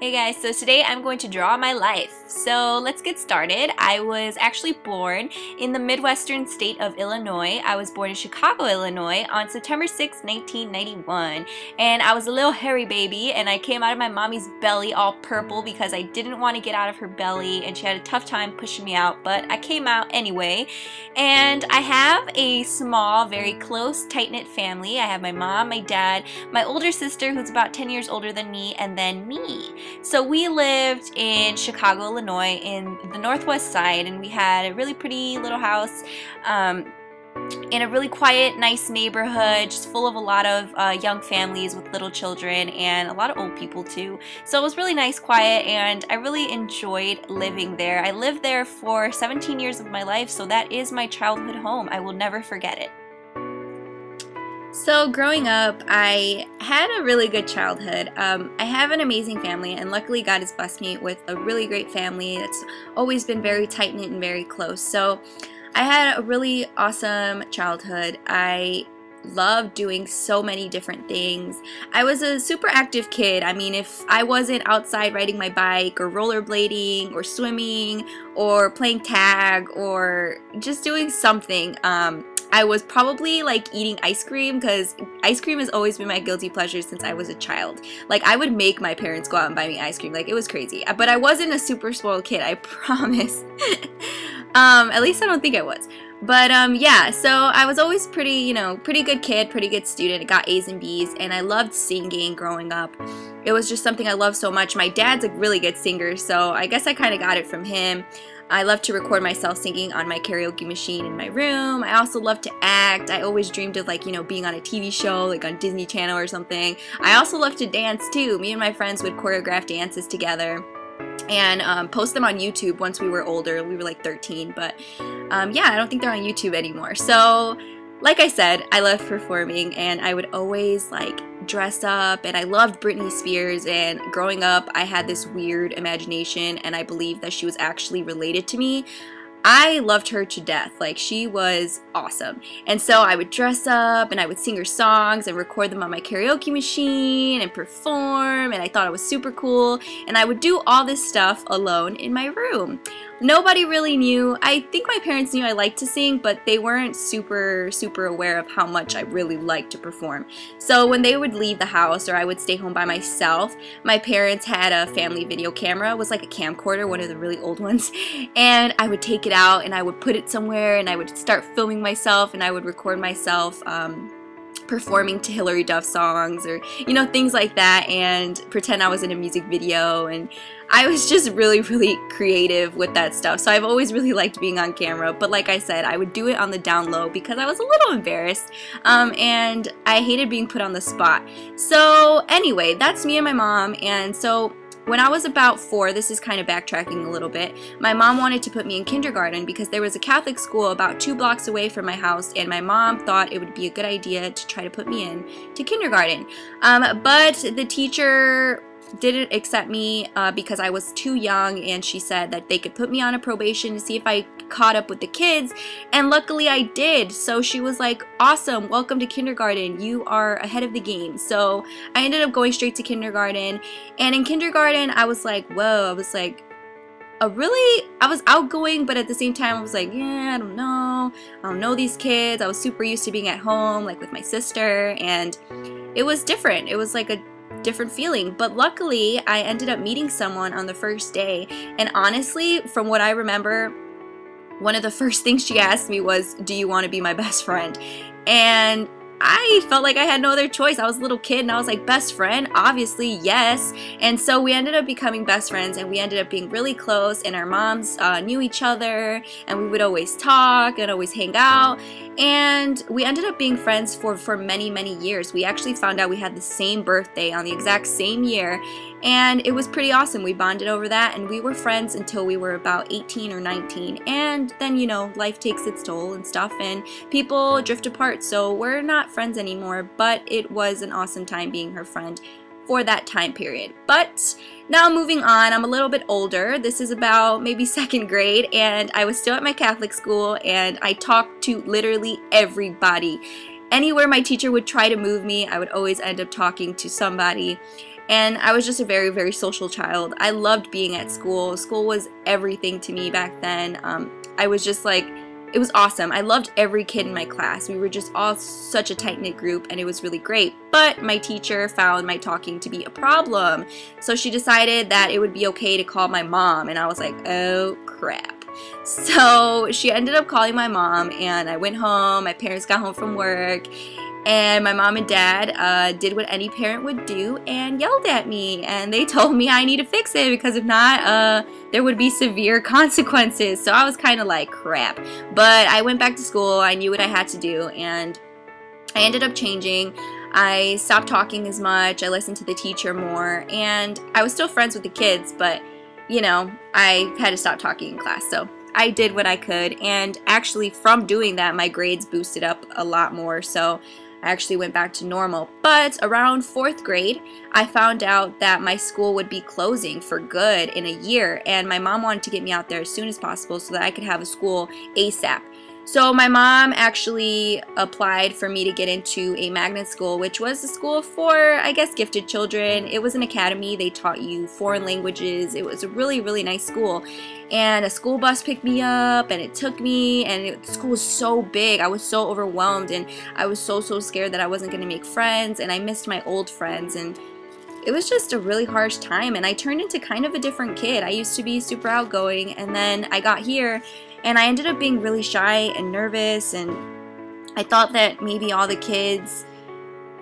Hey guys, so today I'm going to draw my life. So let's get started. I was actually born in the Midwestern state of Illinois. I was born in Chicago, Illinois on September 6, 1991. And I was a little hairy baby and I came out of my mommy's belly all purple because I didn't want to get out of her belly and she had a tough time pushing me out, but I came out anyway. And I have a small, very close, tight-knit family. I have my mom, my dad, my older sister who's about 10 years older than me, and then me. So we lived in Chicago, Illinois in the northwest side, and we had a really pretty little house in a really quiet, nice neighborhood, just full of a lot of young families with little children and a lot of old people too. So it was really nice, quiet, and I really enjoyed living there. I lived there for 17 years of my life, so that is my childhood home. I will never forget it. So growing up, I had a really good childhood. I have an amazing family, and luckily God has blessed me with a really great family that's always been very tight-knit and very close. So I had a really awesome childhood. I loved doing so many different things. I was a super active kid. I mean, if I wasn't outside riding my bike or rollerblading or swimming or playing tag or just doing something, I was probably like eating ice cream, because ice cream has always been my guilty pleasure since I was a child. Like, I would make my parents go out and buy me ice cream. Like, it was crazy. But I wasn't a super spoiled kid, I promise. At least I don't think I was. But yeah, so I was always pretty good kid, pretty good student. I got A's and B's, and I loved singing growing up. It was just something I loved so much. My dad's a really good singer, so I guess I kind of got it from him. I love to record myself singing on my karaoke machine in my room. I also love to act. I always dreamed of, like, being on a TV show, like on Disney Channel or something. I also love to dance too. Me and my friends would choreograph dances together and post them on YouTube once we were older. We were like 13, but yeah, I don't think they're on YouTube anymore. So like I said, I loved performing, and I would always like dress up, and I loved Britney Spears, and growing up I had this weird imagination and I believed that she was actually related to me. I loved her to death. Like, she was awesome. And so I would dress up and I would sing her songs and record them on my karaoke machine and perform, and I thought it was super cool, and I would do all this stuff alone in my room. Nobody really knew. I think my parents knew I liked to sing, but they weren't super aware of how much I really liked to perform. So when they would leave the house or I would stay home by myself, my parents had a family video camera. It was like a camcorder, one of the really old ones, and I would take it out and I would put it somewhere and I would start filming myself and I would record myself performing to Hilary Duff songs or things like that, and pretend I was in a music video. And I was just really creative with that stuff. So I've always really liked being on camera, but like I said, I would do it on the down low because I was a little embarrassed, and I hated being put on the spot. So anyway, that's me and my mom. And so when I was about 4, this is kind of backtracking a little bit, my mom wanted to put me in kindergarten because there was a Catholic school about 2 blocks away from my house, and my mom thought it would be a good idea to try to put me in to kindergarten. But the teacher didn't accept me because I was too young, and she said that they could put me on a probation to see if I caught up with the kids, and luckily I did. So she was like, awesome, welcome to kindergarten, you are ahead of the game. So I ended up going straight to kindergarten, and in kindergarten I was like, whoa, I was like I was outgoing, but at the same time I was like, yeah, I don't know these kids. I was super used to being at home, like with my sister, and it was different. It was like a different feeling. But luckily I ended up meeting someone on the first day, and honestly, from what I remember, one of the first things she asked me was, do you want to be my best friend? And I felt like I had no other choice. I was a little kid and I was like, best friend? Obviously, yes. And so we ended up becoming best friends, and we ended up being really close, and our moms knew each other, and we would always talk and always hang out. And we ended up being friends for many years. We actually found out we had the same birthday on the exact same year, and it was pretty awesome. We bonded over that, and we were friends until we were about 18 or 19. And then, life takes its toll and stuff, and people drift apart, so we're not friends anymore. But it was an awesome time being her friend for that time period. But now moving on, I'm a little bit older. This is about maybe 2nd grade, and I was still at my Catholic school, and I talked to literally everybody. Anywhere my teacher would try to move me, I would always end up talking to somebody. And I was just a very, very social child. I loved being at school. School was everything to me back then. I was just like, it was awesome. I loved every kid in my class. We were just all such a tight-knit group, and it was really great. But my teacher found my talking to be a problem. So she decided that it would be okay to call my mom, and I was like, oh crap. So she ended up calling my mom, and I went home. My parents got home from work, and my mom and dad did what any parent would do and yelled at me, and they told me I need to fix it because if not, there would be severe consequences. So I was kind of like, crap. But I went back to school. I knew what I had to do, and I ended up changing. I stopped talking as much. I listened to the teacher more, and I was still friends with the kids, but you know, I had to stop talking in class. So I did what I could, and actually from doing that, my grades boosted up a lot more. So I actually went back to normal. But around 4th grade, I found out that my school would be closing for good in a year, and my mom wanted to get me out there as soon as possible so that I could have a school ASAP. So my mom actually applied for me to get into a magnet school, which was a school for, I guess, gifted children. It was an academy. They taught you foreign languages. It was a really, really nice school. And a school bus picked me up, and it took me, and the school was so big. I was so overwhelmed, and I was so scared that I wasn't going to make friends, and I missed my old friends, and it was just a really harsh time, and I turned into kind of a different kid. I used to be super outgoing, and then I got here, and I ended up being really shy and nervous, and I thought that maybe all the kids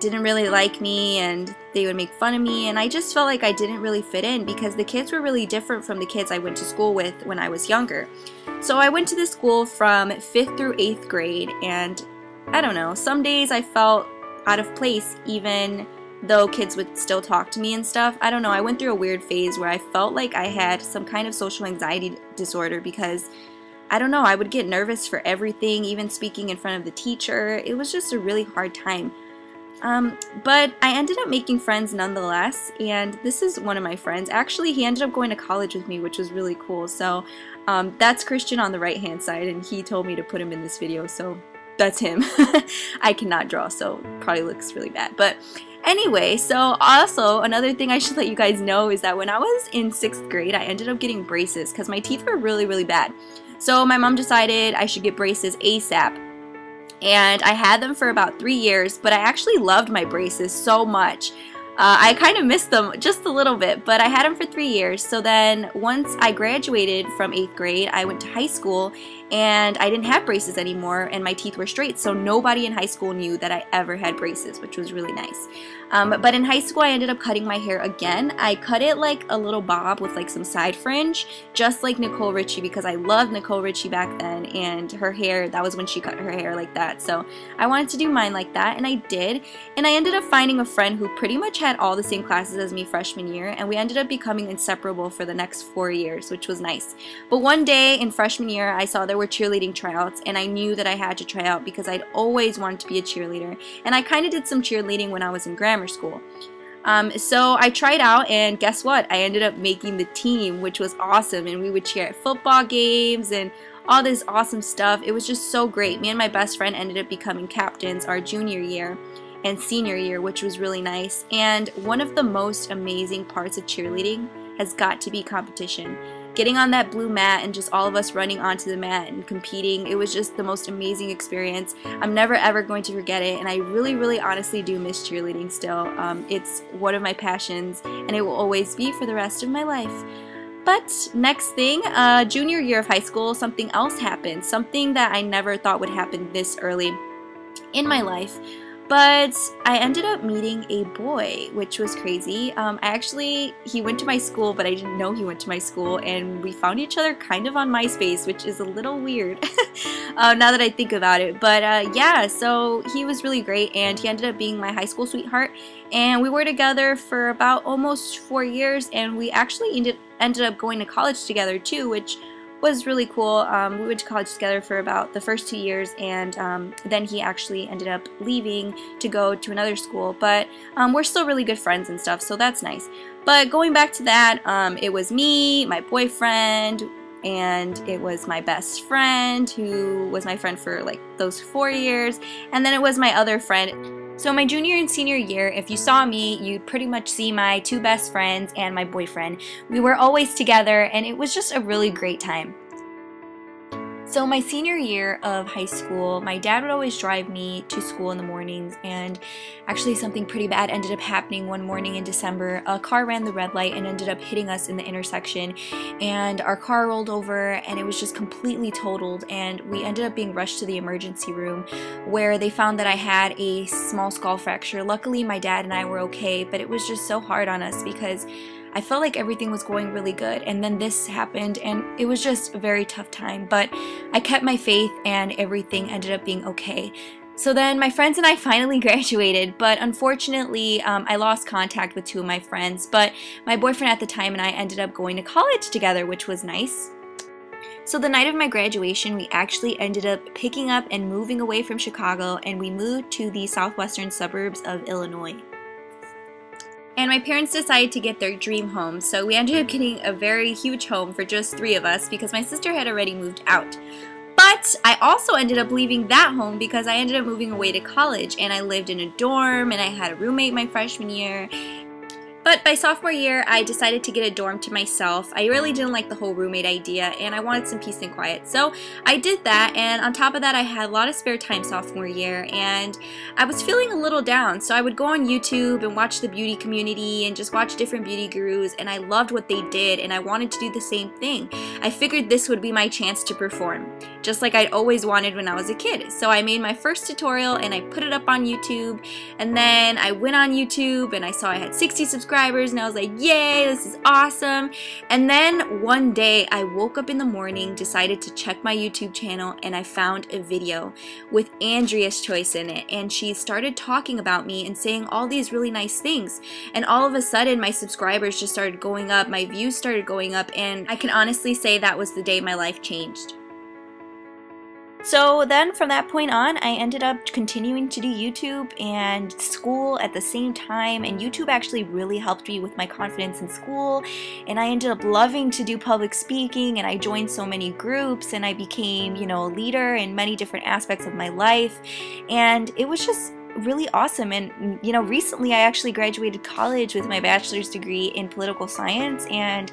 didn't really like me and they would make fun of me, and I just felt like I didn't really fit in because the kids were really different from the kids I went to school with when I was younger. So I went to this school from 5th through 8th grade, and I don't know, some days I felt out of place even though kids would still talk to me and stuff. I don't know, I went through a weird phase where I felt like I had some kind of social anxiety disorder because I don't know, I would get nervous for everything, even speaking in front of the teacher. It was just a really hard time. But I ended up making friends nonetheless, and this is one of my friends. Actually, he ended up going to college with me, which was really cool. So that's Christian on the right hand side, and he told me to put him in this video, so that's him. I cannot draw, so probably looks really bad. But anyway, so also another thing I should let you guys know is that when I was in 6th grade, I ended up getting braces because my teeth were really, really bad. So my mom decided I should get braces ASAP. And I had them for about 3 years, but I actually loved my braces so much. I kind of missed them just a little bit, but I had them for 3 years. So then once I graduated from 8th grade, I went to high school, and I didn't have braces anymore, and my teeth were straight, so nobody in high school knew that I ever had braces, which was really nice. But in high school, I ended up cutting my hair again. I cut it like a little bob with like some side fringe, just like Nicole Richie, because I loved Nicole Richie back then, and her hair, that was when she cut her hair like that. So I wanted to do mine like that, and I did. And I ended up finding a friend who pretty much had all the same classes as me freshman year, and we ended up becoming inseparable for the next 4 years, which was nice. But one day in freshman year, I saw there were cheerleading tryouts, and I knew that I had to try out because I'd always wanted to be a cheerleader, and I kind of did some cheerleading when I was in grammar school. So I tried out, and guess what? I ended up making the team, which was awesome, and we would cheer at football games and all this awesome stuff. It was just so great. Me and my best friend ended up becoming captains our junior year and senior year, which was really nice. And one of the most amazing parts of cheerleading has got to be competition. Getting on that blue mat and just all of us running onto the mat and competing, it was just the most amazing experience. I'm never ever going to forget it, and I really, really honestly do miss cheerleading still. It's one of my passions, and it will always be for the rest of my life. But next thing, junior year of high school, something else happened. Something that I never thought would happen this early in my life. But I ended up meeting a boy, which was crazy. He went to my school, but I didn't know he went to my school, and we found each other kind of on MySpace, which is a little weird now that I think about it. But yeah, so he was really great, and he ended up being my high school sweetheart, and we were together for about almost 4 years, and we actually ended up going to college together too, which was really cool. We went to college together for about the first 2 years, and then he actually ended up leaving to go to another school, but we're still really good friends and stuff, so that's nice. But going back to that, it was me, my boyfriend, and it was my best friend who was my friend for like those 4 years, and then it was my other friend. So my junior and senior year, if you saw me, you'd pretty much see my two best friends and my boyfriend. We were always together and it was just a really great time. So my senior year of high school, my dad would always drive me to school in the mornings, and actually something pretty bad ended up happening one morning in December. A car ran the red light and ended up hitting us in the intersection, and our car rolled over and it was just completely totaled, and we ended up being rushed to the emergency room where they found that I had a small skull fracture. Luckily my dad and I were okay, but it was just so hard on us because I felt like everything was going really good, and then this happened and it was just a very tough time, but I kept my faith and everything ended up being okay. So then my friends and I finally graduated, but unfortunately I lost contact with two of my friends, but my boyfriend at the time and I ended up going to college together, which was nice. So the night of my graduation, we actually ended up picking up and moving away from Chicago, and we moved to the southwestern suburbs of Illinois. And my parents decided to get their dream home, so we ended up getting a very huge home for just 3 of us because my sister had already moved out. But I also ended up leaving that home because I ended up moving away to college, and I lived in a dorm and I had a roommate my freshman year. But by sophomore year, I decided to get a dorm to myself. I really didn't like the whole roommate idea, and I wanted some peace and quiet. So I did that, and on top of that, I had a lot of spare time sophomore year, and I was feeling a little down. So I would go on YouTube and watch the beauty community and just watch different beauty gurus, and I loved what they did, and I wanted to do the same thing. I figured this would be my chance to perform, just like I'd always wanted when I was a kid. So I made my first tutorial, and I put it up on YouTube, and then I went on YouTube, and I saw I had 60 subscribers, and I was like, yay, this is awesome. And then one day I woke up in the morning, decided to check my YouTube channel, and I found a video with Andreaschoice in it, and she started talking about me and saying all these really nice things, and all of a sudden my subscribers just started going up, my views started going up, and I can honestly say that was the day my life changed. So then from that point on, I ended up continuing to do YouTube and school at the same time, and YouTube actually really helped me with my confidence in school, and I ended up loving to do public speaking, and I joined so many groups, and I became, you know, a leader in many different aspects of my life, and it was just really awesome. And you know, recently I actually graduated college with my bachelor's degree in political science, and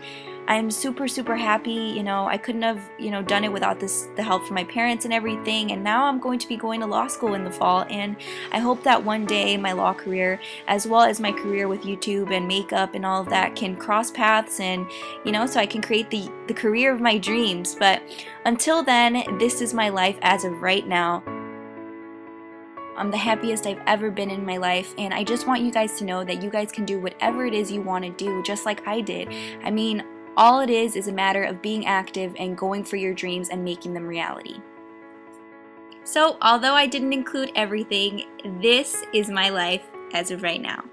I'm super happy. You know, I couldn't have, you know, done it without the help from my parents and everything, and now I'm going to be going to law school in the fall, and I hope that one day my law career, as well as my career with YouTube and makeup and all of that, can cross paths, and you know, so I can create the career of my dreams. But until then, this is my life as of right now. I'm the happiest I've ever been in my life, and I just want you guys to know that you guys can do whatever it is you want to do, just like I did. I mean, all it is a matter of being active and going for your dreams and making them reality. So, although I didn't include everything, this is my life as of right now.